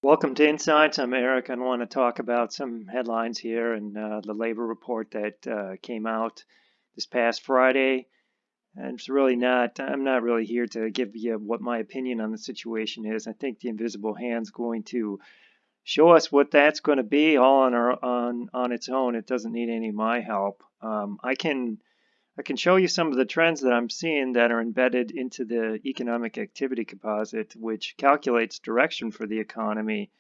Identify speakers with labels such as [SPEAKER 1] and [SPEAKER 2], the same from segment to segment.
[SPEAKER 1] Welcome to Insights. I'm Eric. I want to talk about some headlines here and the labor report that came out this past Friday. And I'm not really here to give you what my opinion on the situation is. I think the invisible hand's going to show us what that's going to be all on its own. It doesn't need any of my help. I can show you some of the trends that I'm seeing that are embedded into the economic activity composite, which calculates direction for the economy.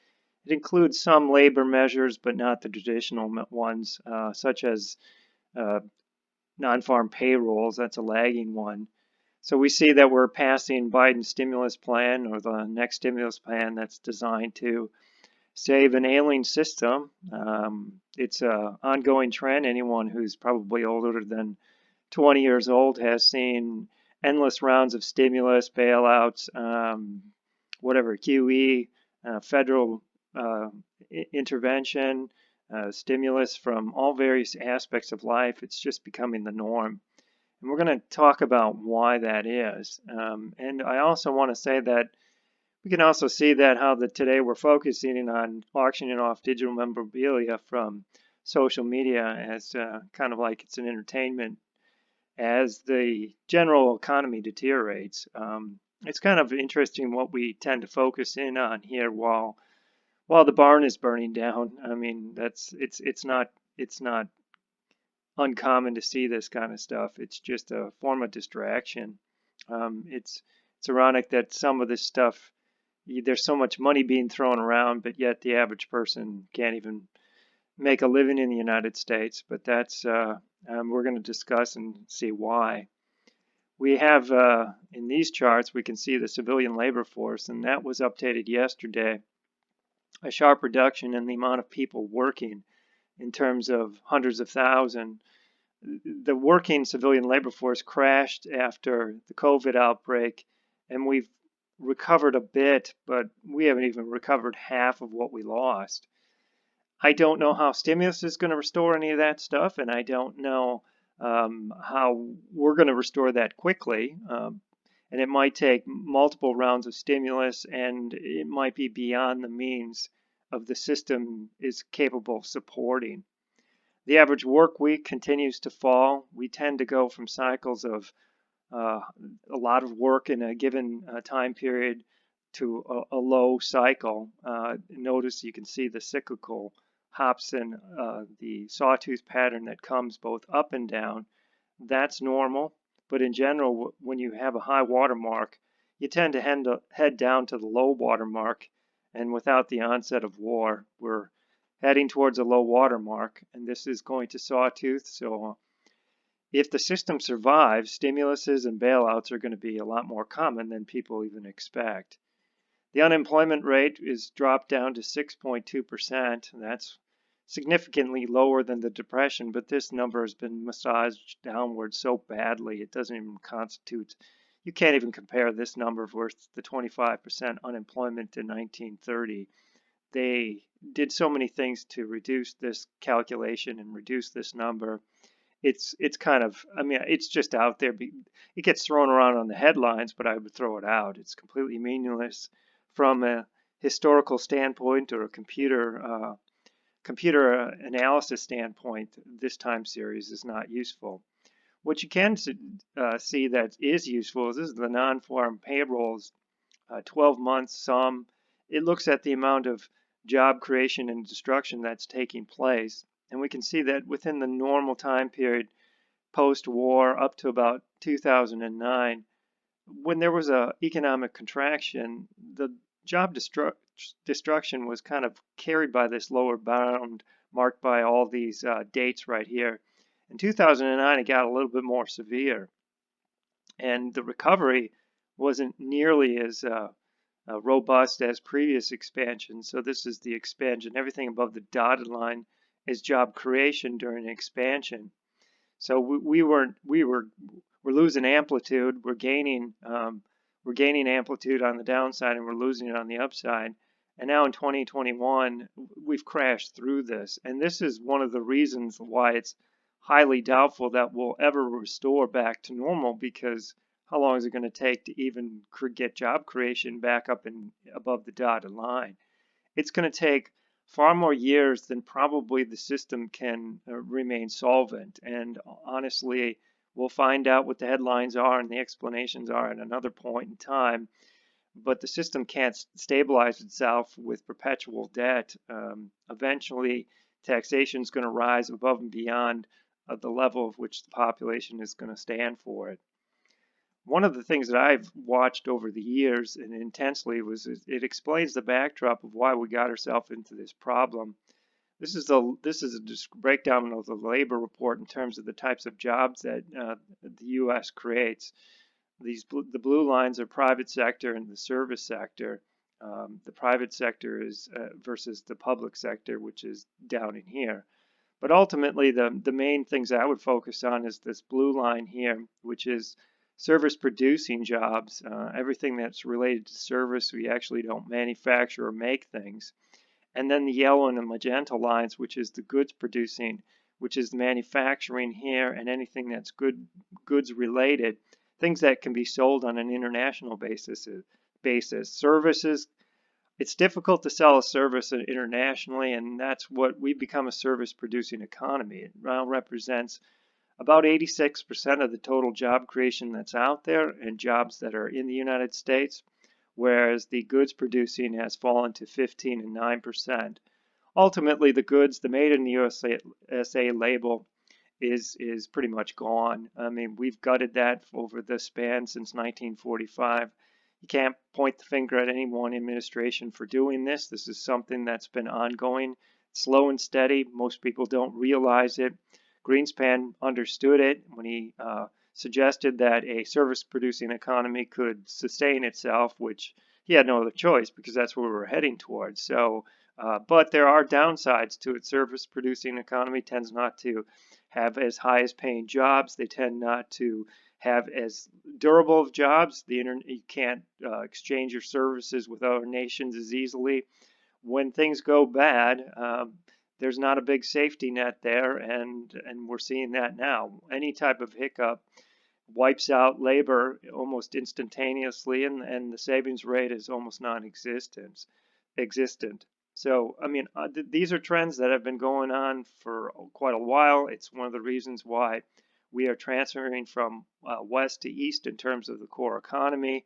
[SPEAKER 1] It includes some labor measures, but not the traditional ones, such as uh, non-farm payrolls. That's a lagging one. So we see that we're passing Biden's stimulus plan or the next stimulus plan that's designed to save an ailing system. It's an ongoing trend. Anyone who's probably older than 20 years old has seen endless rounds of stimulus, bailouts, whatever, QE, federal uh, intervention, stimulus from all various aspects of life. It's just becoming the norm. And we're going to talk about why that is. And I also want to say that we can also see that how today we're focusing on auctioning off digital memorabilia from social media as kind of like it's an entertainment as the general economy deteriorates. It's kind of interesting what we tend to focus in on here while the barn is burning down. I mean, it's not uncommon to see this kind of stuff. It's just a form of distraction. It's ironic that some of this stuff there's so much money being thrown around, but yet the average person can't even make a living in the United States. But that's we're going to discuss and see why. We have in these charts we can see the civilian labor force, and that was updated yesterday. A sharp reduction in the amount of people working in terms of hundreds of thousands. The working civilian labor force crashed after the COVID outbreak, and we've recovered a bit, but we haven't even recovered half of what we lost. I don't know how stimulus is going to restore any of that stuff, and I don't know how we're going to restore that quickly. And it might take multiple rounds of stimulus, and it might be beyond the means of the system is capable of supporting. The average work week continues to fall. We tend to go from cycles of uh, a lot of work in a given time period to a low cycle. Notice you can see the cyclical hops in the sawtooth pattern that comes both up and down. That's normal, but in general, when you have a high water mark, you tend to head down to the low water mark, and without the onset of war, we're heading towards a low water mark, and this is going to sawtooth. So if the system survives, stimuluses and bailouts are going to be a lot more common than people even expect. The unemployment rate is dropped down to 6.2%. That's significantly lower than the Depression, but this number has been massaged downward so badly it doesn't even constitute, you can't even compare this number with the 25% unemployment in 1930. They did so many things to reduce this calculation and reduce this number. It's kind of, I mean, it's just out there. It gets thrown around on the headlines, but I would throw it out. It's completely meaningless from a historical standpoint or a computer analysis standpoint. This time series is not useful. What you can see that is useful is this is the non-farm payrolls, 12 months sum. It looks at the amount of job creation and destruction that's taking place. And we can see that within the normal time period post-war up to about 2009, when there was a economic contraction, the job destruction was kind of carried by this lower bound marked by all these dates right here. In 2009, it got a little bit more severe, and the recovery wasn't nearly as robust as previous expansion. So this is the expansion. Everything above the dotted line is job creation during expansion. So we're losing amplitude. We're gaining amplitude on the downside, and we're losing it on the upside. And now in 2021, we've crashed through this, and this is one of the reasons why it's highly doubtful that we'll ever restore back to normal, because how long is it going to take to even get job creation back up and above the dotted line? it's going to take far more years than probably the system can remain solvent. And honestly, we'll find out what the headlines are and the explanations are at another point in time. But the system can't stabilize itself with perpetual debt. Eventually, taxation is going to rise above and beyond the level of which the population is going to stand for it. One of the things that I've watched over the years and intensely was it explains the backdrop of why we got ourselves into this problem. This is a breakdown of the labor report in terms of the types of jobs that the U.S. creates. The blue lines are private sector and the service sector. The private sector is versus the public sector, which is down in here. But ultimately, the main things I would focus on is this blue line here, which is service producing jobs, everything that's related to service. We actually don't manufacture or make things. And then the yellow and the magenta lines, which is the goods producing, which is the manufacturing here and anything that's goods related, things that can be sold on an international basis. Services, it's difficult to sell a service internationally, and that's what we've become, a service producing economy. It now represents about 86% of the total job creation that's out there and jobs that are in the United States, whereas the goods producing has fallen to 15 and 9%. Ultimately, the goods, the made in the USA label is pretty much gone. I mean, we've gutted that over the span since 1945. You can't point the finger at any one administration for doing this. This is something that's been ongoing, slow and steady. Most people don't realize it. Greenspan understood it when he suggested that a service-producing economy could sustain itself, which he had no other choice because that's where we were heading towards. So, but there are downsides to it. Service-producing economy tends not to have as high as paying jobs. They tend not to have as durable of jobs. You can't exchange your services with other nations as easily. When things go bad, there's not a big safety net there, and we're seeing that now. Any type of hiccup wipes out labor almost instantaneously, and the savings rate is almost non-existent. So, I mean, these are trends that have been going on for quite a while. It's one of the reasons why we are transferring from west to east in terms of the core economy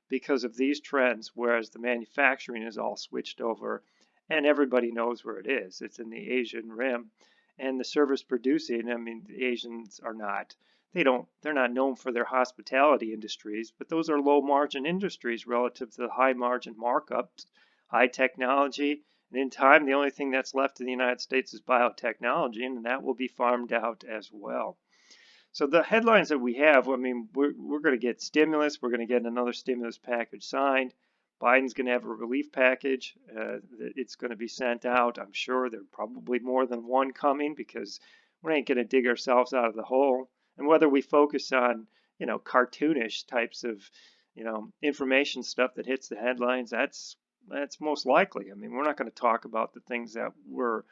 [SPEAKER 1] because of these trends, whereas the manufacturing is all switched over and everybody knows where it is. It's in the Asian rim. And the service producing, I mean, the Asians are not, they're not known for their hospitality industries, but those are low margin industries relative to the high margin markups, high technology. And in time, the only thing that's left in the United States is biotechnology, and that will be farmed out as well. So the headlines that we have, I mean, we're going to get stimulus. We're going to get another stimulus package signed. Biden's going to have a relief package. It's going to be sent out. I'm sure there's probably more than one coming because we ain't going to dig ourselves out of the hole. And whether we focus on, cartoonish types of, information stuff that hits the headlines, that's most likely. I mean, we're not going to talk about the things that are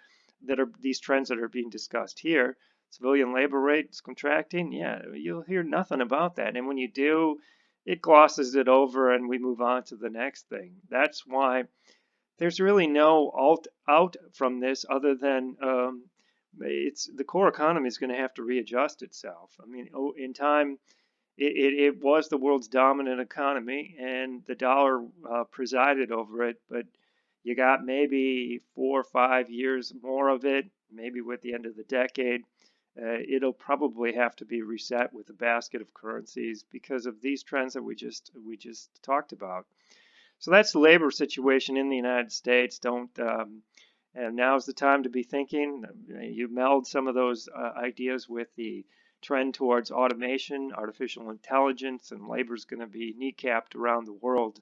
[SPEAKER 1] these trends that are being discussed here. Civilian labor rates contracting, yeah, you'll hear nothing about that. And when you do, it glosses it over and we move on to the next thing. That's why there's really no out from this other than it's the core economy is going to have to readjust itself. I mean, in time, it was the world's dominant economy and the dollar presided over it, but you got maybe 4 or 5 years more of it, maybe with the end of the decade. It'll probably have to be reset with a basket of currencies because of these trends that we just talked about. So that's the labor situation in the United States. And now's the time to be thinking. You meld some of those ideas with the trend towards automation, artificial intelligence, and labor is going to be kneecapped around the world.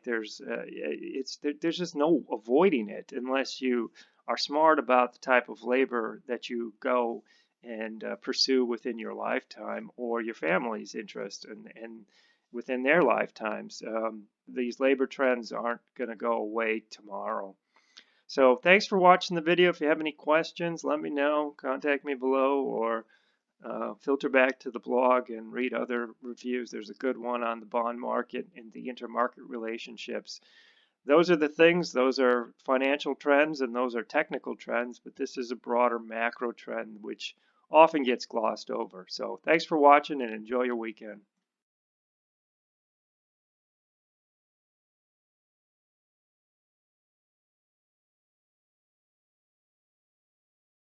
[SPEAKER 1] There's just no avoiding it unless you are smart about the type of labor that you go and pursue within your lifetime or your family's interest and within their lifetimes. These labor trends aren't going to go away tomorrow. So thanks for watching the video. If you have any questions, let me know. Contact me below or filter back to the blog and read other reviews. There's a good one on the bond market and the intermarket relationships those are the things, those are financial trends and those are technical trends, but this is a broader macro trend which often gets glossed over. So thanks for watching and enjoy your weekend.